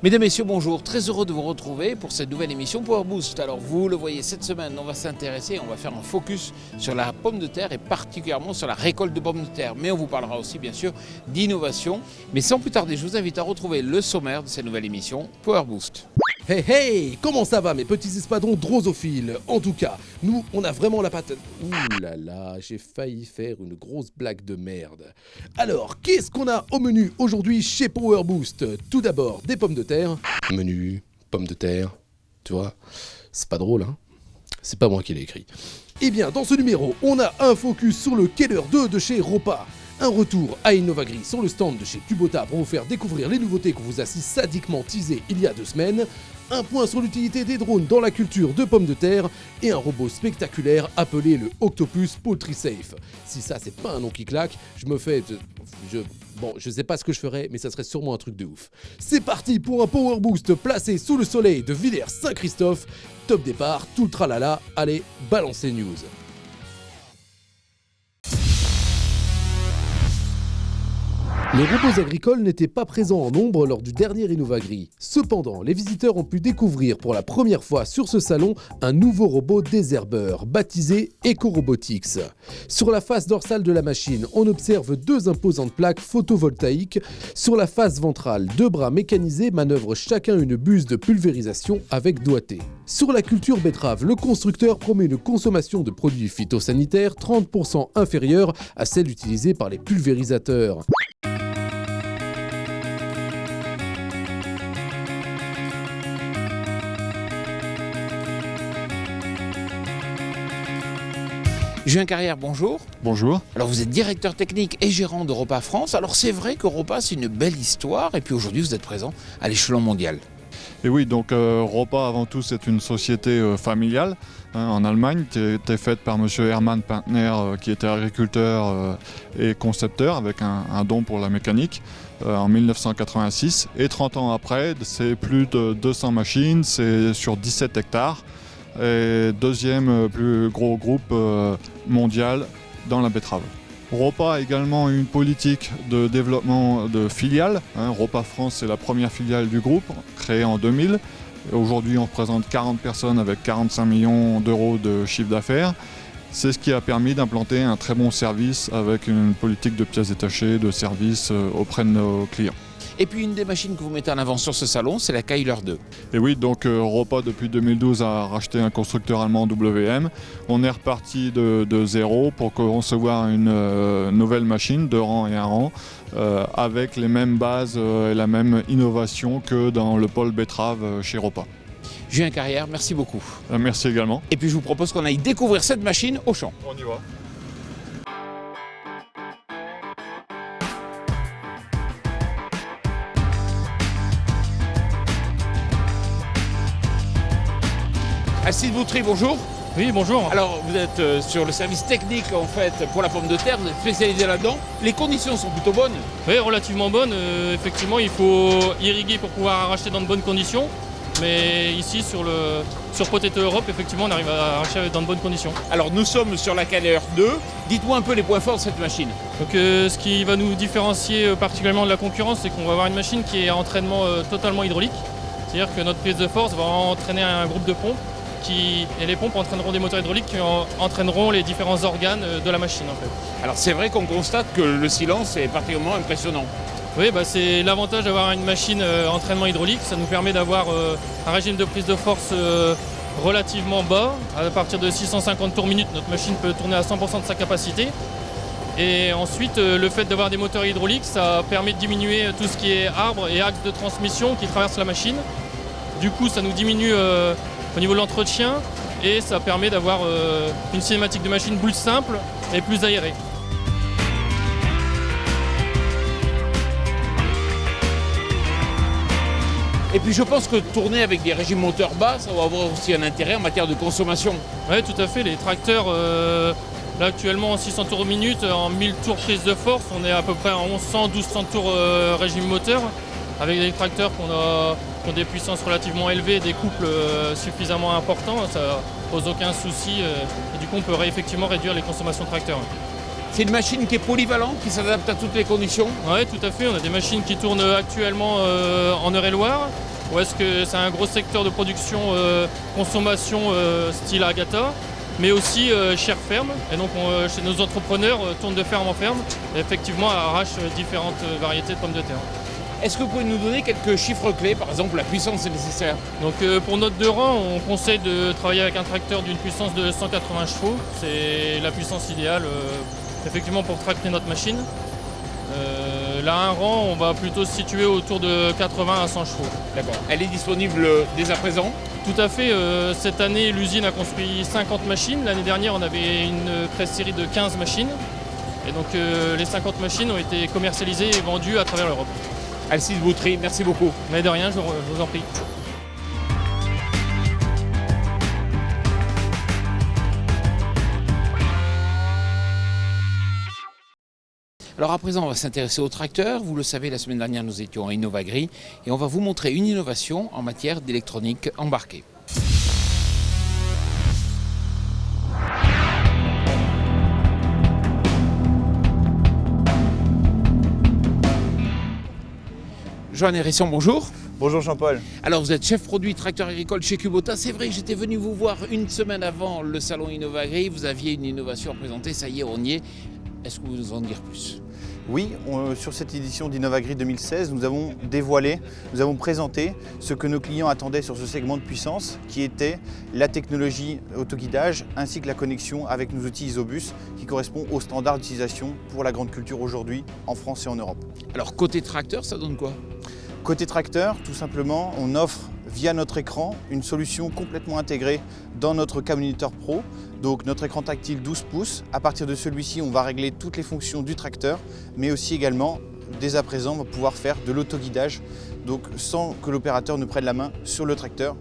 Mesdames, Messieurs, bonjour. Très heureux de vous retrouver pour cette nouvelle émission Power Boost. Alors vous le voyez, cette semaine, on va s'intéresser, on va faire un focus sur la pomme de terre et particulièrement sur la récolte de pommes de terre. Mais on vous parlera aussi, bien sûr, d'innovation. Mais sans plus tarder, je vous invite à retrouver le sommaire de cette nouvelle émission Power Boost. Hey hey, comment ça va mes petits espadons drosophiles? En tout cas, nous, on a vraiment la patate... Ouh là là, j'ai failli faire une grosse blague de merde. Alors, qu'est-ce qu'on a au menu aujourd'hui chez Power Boost? Tout d'abord, des pommes de terre. Menu, pommes de terre, tu vois, c'est pas drôle, hein? C'est pas moi qui l'ai écrit. Eh bien, dans ce numéro, on a un focus sur le Keller 2 de chez Ropa. Un retour à Innovagri sur le stand de chez Kubota pour vous faire découvrir les nouveautés qu'on vous a si sadiquement teasées il y a 2 semaines. Un point sur l'utilité des drones dans la culture de pommes de terre et un robot spectaculaire appelé le Octopus Poultry Safe. Si ça c'est pas un nom qui claque, je sais pas ce que je ferais, mais ça serait sûrement un truc de ouf. C'est parti pour un Power Boost placé sous le soleil de Villers-Saint-Christophe. Top départ, tout le tralala, allez, balancez news. Les robots agricoles n'étaient pas présents en nombre lors du dernier Innovagri. Cependant, les visiteurs ont pu découvrir pour la première fois sur ce salon un nouveau robot désherbeur, baptisé EcoRobotics. Sur la face dorsale de la machine, on observe 2 imposantes plaques photovoltaïques. Sur la face ventrale, 2 bras mécanisés manœuvrent chacun une buse de pulvérisation avec doigté. Sur la culture betterave, le constructeur promet une consommation de produits phytosanitaires 30% inférieure à celle utilisée par les pulvérisateurs. Julien Carrière, bonjour. Bonjour. Alors vous êtes directeur technique et gérant de Ropa France. Alors c'est vrai que Ropa c'est une belle histoire et puis aujourd'hui vous êtes présent à l'échelon mondial. Et oui, donc Ropa avant tout c'est une société familiale en Allemagne qui était faite par monsieur Hermann Pintner qui était agriculteur et concepteur avec un don pour la mécanique en 1986. Et 30 ans après, c'est plus de 200 machines, c'est sur 17 hectares. Et deuxième plus gros groupe mondial dans la betterave. Ropa a également une politique de développement de filiales. Ropa France c'est la première filiale du groupe, créée en 2000. Et aujourd'hui on représente 40 personnes avec 45 millions d'euros de chiffre d'affaires. C'est ce qui a permis d'implanter un très bon service avec une politique de pièces détachées, de service auprès de nos clients. Et puis une des machines que vous mettez en avant sur ce salon, c'est la Keller 2. Et oui, donc Ropa depuis 2012 a racheté un constructeur allemand WM. On est reparti de zéro pour concevoir une nouvelle machine, 2 rangs et 1 rang, avec les mêmes bases et la même innovation que dans le pôle betterave chez Ropa. Julien Carrière, merci beaucoup. Merci également. Et puis je vous propose qu'on aille découvrir cette machine au champ. On y va. Alcide Boutry, bonjour. Oui, bonjour. Alors, vous êtes sur le service technique en fait pour la pomme de terre, vous êtes spécialisé là-dedans. Les conditions sont plutôt bonnes. Oui, relativement bonnes. Effectivement, il faut irriguer pour pouvoir arracher dans de bonnes conditions. Mais ici, sur Potato Europe, effectivement, on arrive à arracher dans de bonnes conditions. Alors, nous sommes sur la Keller 2. Dites-moi un peu les points forts de cette machine. Donc, ce qui va nous différencier particulièrement de la concurrence, c'est qu'on va avoir une machine qui est à entraînement totalement hydraulique. C'est-à-dire que notre prise de force va entraîner un groupe de pompes. Et les pompes entraîneront des moteurs hydrauliques qui entraîneront les différents organes de la machine en fait. Alors c'est vrai qu'on constate que le silence est particulièrement impressionnant. Oui, c'est l'avantage d'avoir une machine entraînement hydraulique. Ça nous permet d'avoir un régime de prise de force relativement bas. À partir de 650 tours minute, notre machine peut tourner à 100% de sa capacité. Et ensuite, le fait d'avoir des moteurs hydrauliques, ça permet de diminuer tout ce qui est arbre et axe de transmission qui traverse la machine. Du coup, ça nous diminue au niveau de l'entretien et ça permet d'avoir une cinématique de machine plus simple et plus aérée. Et puis je pense que tourner avec des régimes moteurs bas, ça va avoir aussi un intérêt en matière de consommation. Oui, tout à fait. Les tracteurs, là actuellement en 600 tours minute, en 1000 tours prise de force, on est à peu près en 1100-1200 tours régime moteur, avec des tracteurs qui ont des puissances relativement élevées, des couples suffisamment importants, ça pose aucun souci et du coup on peut effectivement réduire les consommations de tracteurs. C'est une machine qui est polyvalente, qui s'adapte à toutes les conditions. Oui, tout à fait. On a des machines qui tournent actuellement en Eure-et-Loire, ou est-ce que c'est un gros secteur de production, consommation style Agata, mais aussi chère ferme. Et donc chez nos entrepreneurs tournent de ferme en ferme et effectivement arrachent différentes variétés de pommes de terre. Est-ce que vous pouvez nous donner quelques chiffres clés, par exemple la puissance nécessaire? Donc pour notre 2 rangs, on conseille de travailler avec un tracteur d'une puissance de 180 chevaux. C'est la puissance idéale effectivement pour tracter notre machine. Là, un rang, on va plutôt se situer autour de 80 à 100 chevaux. D'accord. Elle est disponible dès à présent? Tout à fait. Cette année, l'usine a construit 50 machines. L'année dernière, on avait une presse-série de 15 machines. Et donc les 50 machines ont été commercialisées et vendues à travers l'Europe. Alcide Boutry, merci beaucoup. Mais de rien, je vous en prie. Alors à présent, on va s'intéresser aux tracteurs. Vous le savez, la semaine dernière, nous étions à Innovagri et on va vous montrer une innovation en matière d'électronique embarquée. Johan Hérisson, bonjour. Bonjour Jean-Paul. Alors vous êtes chef produit tracteur agricole chez Kubota. C'est vrai que j'étais venu vous voir une semaine avant le salon Innovagri. Vous aviez une innovation à présenter, ça y est, on y est. Est-ce que vous pouvez nous en dire plus? Oui, sur cette édition d'Innovagri 2016, nous avons dévoilé, nous avons présenté ce que nos clients attendaient sur ce segment de puissance, qui était la technologie autoguidage ainsi que la connexion avec nos outils Isobus, qui correspond aux standards d'utilisation pour la grande culture aujourd'hui en France et en Europe. Alors côté tracteur, ça donne quoi? Côté tracteur, tout simplement, on offre via notre écran une solution complètement intégrée dans notre Cam Monitor Pro. Donc notre écran tactile 12 pouces. À partir de celui-ci, on va régler toutes les fonctions du tracteur, mais aussi également, dès à présent, on va pouvoir faire de l'autoguidage. Donc sans que l'opérateur ne prenne la main sur le tracteur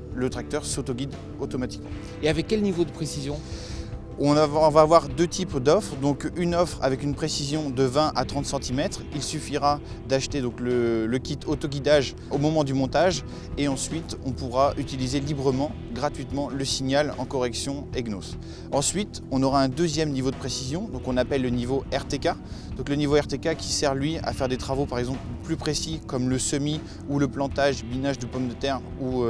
s'autoguide automatiquement. Et avec quel niveau de précision? On va avoir deux types d'offres, donc une offre avec une précision de 20 à 30 cm. Il suffira d'acheter donc le kit autoguidage au moment du montage et ensuite on pourra utiliser librement, gratuitement le signal en correction EGNOS. Ensuite, on aura un deuxième niveau de précision, donc on appelle le niveau RTK. Donc le niveau RTK qui sert lui à faire des travaux par exemple plus précis comme le semis ou le plantage, binage de pommes de terre ou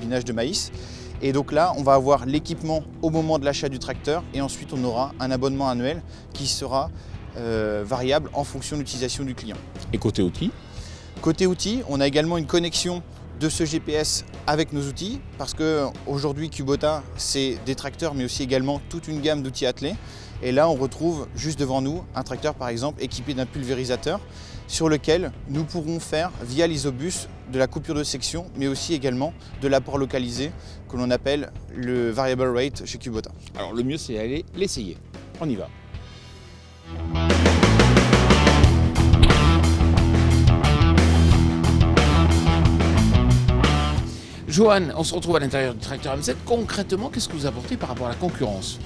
binage de maïs. Et donc là, on va avoir l'équipement au moment de l'achat du tracteur et ensuite on aura un abonnement annuel qui sera variable en fonction de l'utilisation du client. Et côté outils? Côté outils, on a également une connexion de ce GPS avec nos outils parce qu'aujourd'hui Kubota, c'est des tracteurs mais aussi également toute une gamme d'outils attelés. Et là, on retrouve juste devant nous un tracteur par exemple équipé d'un pulvérisateur sur lequel nous pourrons faire via l'Isobus de la coupure de section mais aussi également de l'apport localisé que l'on appelle le variable rate chez Kubota. Alors le mieux c'est d'aller l'essayer. On y va. Johan, on se retrouve à l'intérieur du tracteur M7. Concrètement, qu'est-ce que vous apportez par rapport à la concurrence?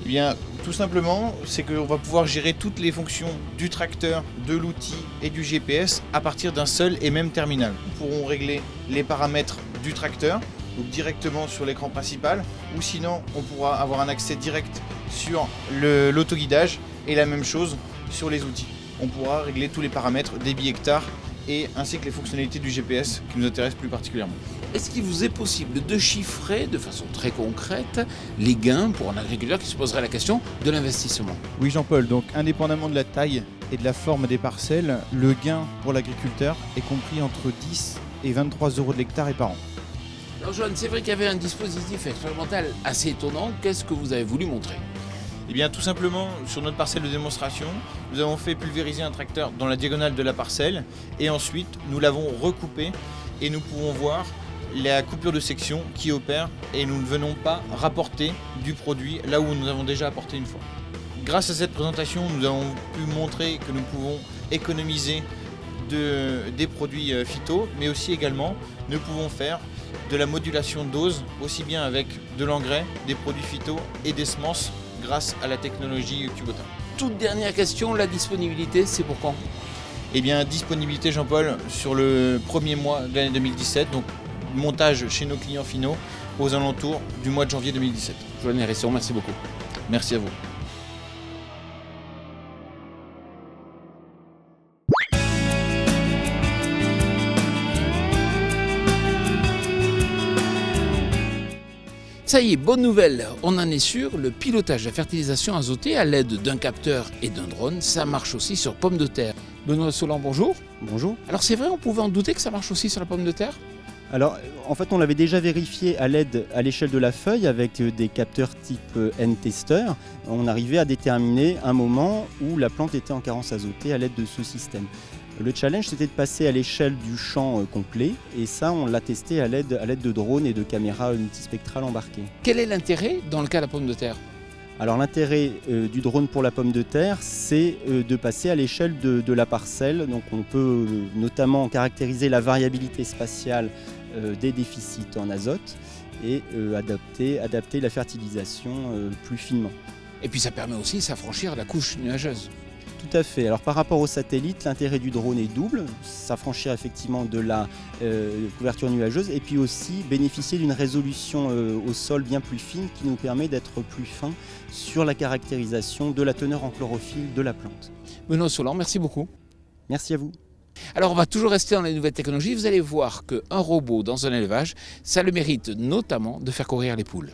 Eh bien, tout simplement, c'est qu'on va pouvoir gérer toutes les fonctions du tracteur, de l'outil et du GPS à partir d'un seul et même terminal. Nous pourrons régler les paramètres du tracteur, donc directement sur l'écran principal, ou sinon on pourra avoir un accès direct sur l'autoguidage et la même chose sur les outils. On pourra régler tous les paramètres des bi-hectares et ainsi que les fonctionnalités du GPS qui nous intéressent plus particulièrement. Est-ce qu'il vous est possible de chiffrer de façon très concrète les gains pour un agriculteur qui se poserait la question de l'investissement? Oui Jean-Paul, donc indépendamment de la taille et de la forme des parcelles, le gain pour l'agriculteur est compris entre 10 et 23 € de l'hectare et par an. Alors Johan, c'est vrai qu'il y avait un dispositif expérimental assez étonnant. Qu'est-ce que vous avez voulu montrer? Eh bien tout simplement, sur notre parcelle de démonstration, nous avons fait pulvériser un tracteur dans la diagonale de la parcelle et ensuite nous l'avons recoupé et nous pouvons voir la coupure de section qui opère et nous ne venons pas rapporter du produit là où nous avons déjà apporté une fois. Grâce à cette présentation, nous avons pu montrer que nous pouvons économiser des produits phyto, mais aussi également nous pouvons faire de la modulation de dose, aussi bien avec de l'engrais, des produits phyto et des semences grâce à la technologie Kubota. Toute dernière question, la disponibilité, c'est pour quand? Eh bien, disponibilité Jean-Paul sur le premier mois de l'année 2017, donc montage chez nos clients finaux aux alentours du mois de janvier 2017. Johan Hérisson, merci beaucoup. Merci à vous. Ça y est, bonne nouvelle, on en est sûr, le pilotage de la fertilisation azotée à l'aide d'un capteur et d'un drone, ça marche aussi sur pommes de terre. Benoît Solan, bonjour. Bonjour. Alors c'est vrai, on pouvait en douter que ça marche aussi sur la pomme de terre? Alors, en fait, on l'avait déjà vérifié à l'échelle de la feuille avec des capteurs type N-tester. On arrivait à déterminer un moment où la plante était en carence azotée à l'aide de ce système. Le challenge, c'était de passer à l'échelle du champ complet, et ça, on l'a testé à l'aide de drones et de caméras multispectrales embarquées. Quel est l'intérêt dans le cas de la pomme de terre? Alors l'intérêt du drone pour la pomme de terre, c'est de passer à l'échelle de la parcelle. Donc on peut notamment caractériser la variabilité spatiale des déficits en azote et adapter la fertilisation plus finement. Et puis ça permet aussi de s'affranchir la couche nuageuse. Tout à fait. Alors par rapport au satellite, l'intérêt du drone est double, s'affranchir effectivement de la couverture nuageuse et puis aussi bénéficier d'une résolution au sol bien plus fine qui nous permet d'être plus fin sur la caractérisation de la teneur en chlorophylle de la plante. Benoît Solan, merci beaucoup. Merci à vous. Alors on va toujours rester dans les nouvelles technologies, vous allez voir qu'un robot dans un élevage, ça le mérite notamment de faire courir les poules.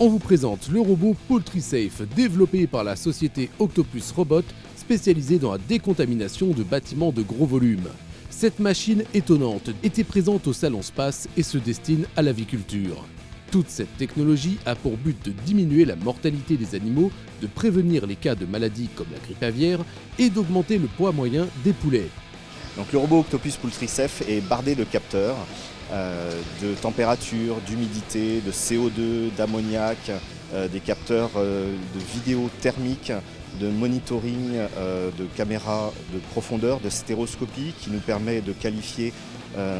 On vous présente le robot PoultrySafe, développé par la société Octopus Robot, spécialisée dans la décontamination de bâtiments de gros volume. Cette machine étonnante était présente au Salon Space et se destine à l'aviculture. Toute cette technologie a pour but de diminuer la mortalité des animaux, de prévenir les cas de maladies comme la grippe aviaire et d'augmenter le poids moyen des poulets. Donc le robot Octopus PoultrySafe est bardé de capteurs de température, d'humidité, de CO2, d'ammoniac, des capteurs de vidéo thermique, de monitoring, de caméras de profondeur, de stéroscopie qui nous permet de qualifier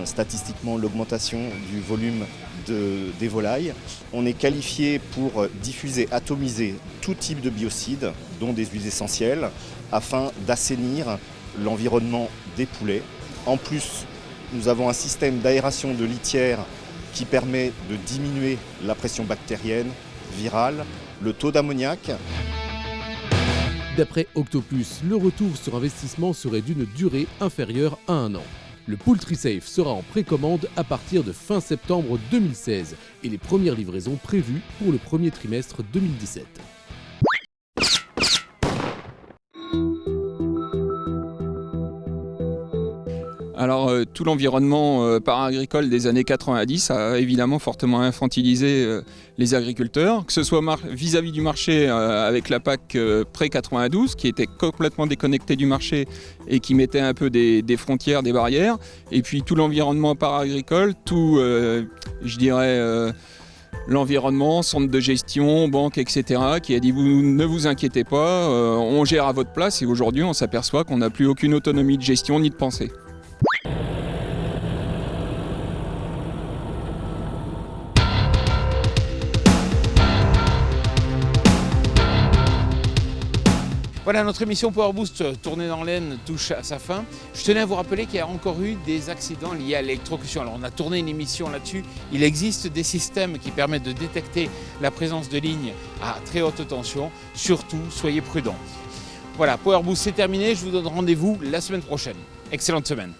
statistiquement l'augmentation du volume des volailles. On est qualifié pour diffuser, atomiser tout type de biocides, dont des huiles essentielles, afin d'assainir l'environnement des poulets. En plus, nous avons un système d'aération de litière qui permet de diminuer la pression bactérienne, virale, le taux d'ammoniac. D'après Octopus, le retour sur investissement serait d'une durée inférieure à 1 an. Le PoultrySafe sera en précommande à partir de fin septembre 2016 et les premières livraisons prévues pour le premier trimestre 2017. Alors tout l'environnement para-agricole des années 90 a évidemment fortement infantilisé les agriculteurs, que ce soit vis-à-vis du marché avec la PAC pré-92 qui était complètement déconnectée du marché et qui mettait un peu des frontières, des barrières, et puis tout l'environnement para-agricole, tout je dirais l'environnement, centre de gestion, banque, etc. qui a dit ne vous inquiétez pas, on gère à votre place, et aujourd'hui on s'aperçoit qu'on n'a plus aucune autonomie de gestion ni de pensée. Voilà, notre émission Power Boost tournée dans l'Aisne touche à sa fin. Je tenais à vous rappeler qu'il y a encore eu des accidents liés à l'électrocution. Alors on a tourné une émission là-dessus. Il existe des systèmes qui permettent de détecter la présence de lignes à très haute tension. Surtout, soyez prudents. Voilà, Power Boost c'est terminé. Je vous donne rendez-vous la semaine prochaine. Excellente semaine.